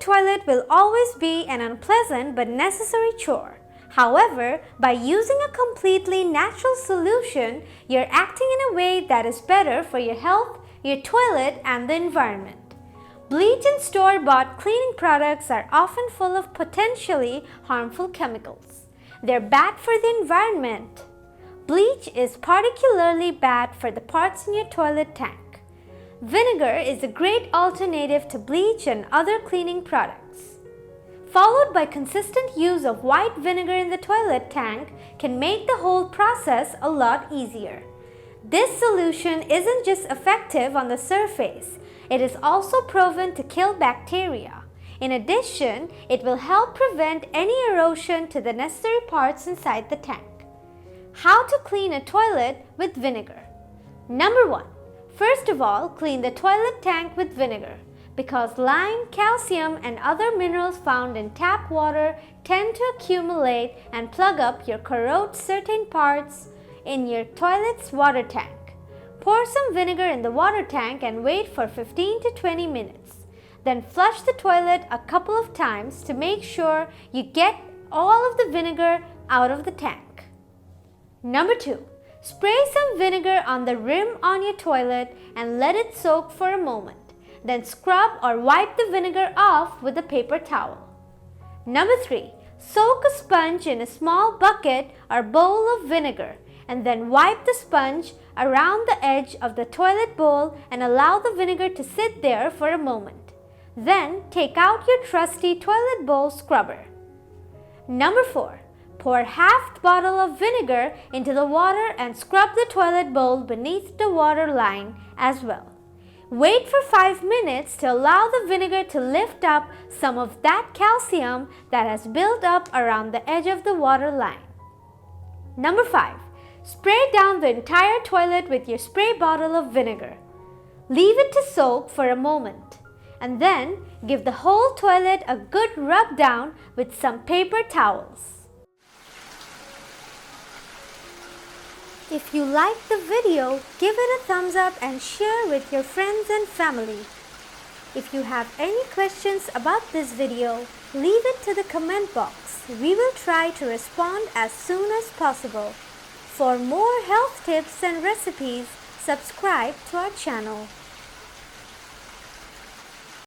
toilet will always be an unpleasant but necessary chore. However, by using a completely natural solution, you're acting in a way that is better for your health, your toilet, and the environment. Bleach and store-bought cleaning products are often full of potentially harmful chemicals. They're bad for the environment. Bleach is particularly bad for the parts in your toilet tank. Vinegar is a great alternative to bleach and other cleaning products. Followed by consistent use of white vinegar in the toilet tank can make the whole process a lot easier. This solution isn't just effective on the surface, it is also proven to kill bacteria. In addition, it will help prevent any erosion to the necessary parts inside the tank. How to clean a toilet with vinegar? Number 1. First of all, clean the toilet tank with vinegar. Because lime, calcium, and other minerals found in tap water tend to accumulate and plug up or corrode certain parts in your toilet's water tank. Pour some vinegar in the water tank and wait for 15 to 20 minutes. Then flush the toilet a couple of times to make sure you get all of the vinegar out of the tank. Number 2. Spray some vinegar on the rim on your toilet and let it soak for a moment. Then scrub or wipe the vinegar off with a paper towel. Number 3. Soak a sponge in a small bucket or bowl of vinegar and then wipe the sponge around the edge of the toilet bowl and allow the vinegar to sit there for a moment. Then take out your trusty toilet bowl scrubber. Number 4. Pour half the bottle of vinegar into the water and scrub the toilet bowl beneath the water line as well. Wait for 5 minutes to allow the vinegar to lift up some of that calcium that has built up around the edge of the water line. Number 5. Spray down the entire toilet with your spray bottle of vinegar. Leave it to soak for a moment and then give the whole toilet a good rub down with some paper towels. If you liked the video, give it a thumbs up and share with your friends and family. If you have any questions about this video, leave it to the comment box. We will try to respond as soon as possible. For more health tips and recipes, subscribe to our channel.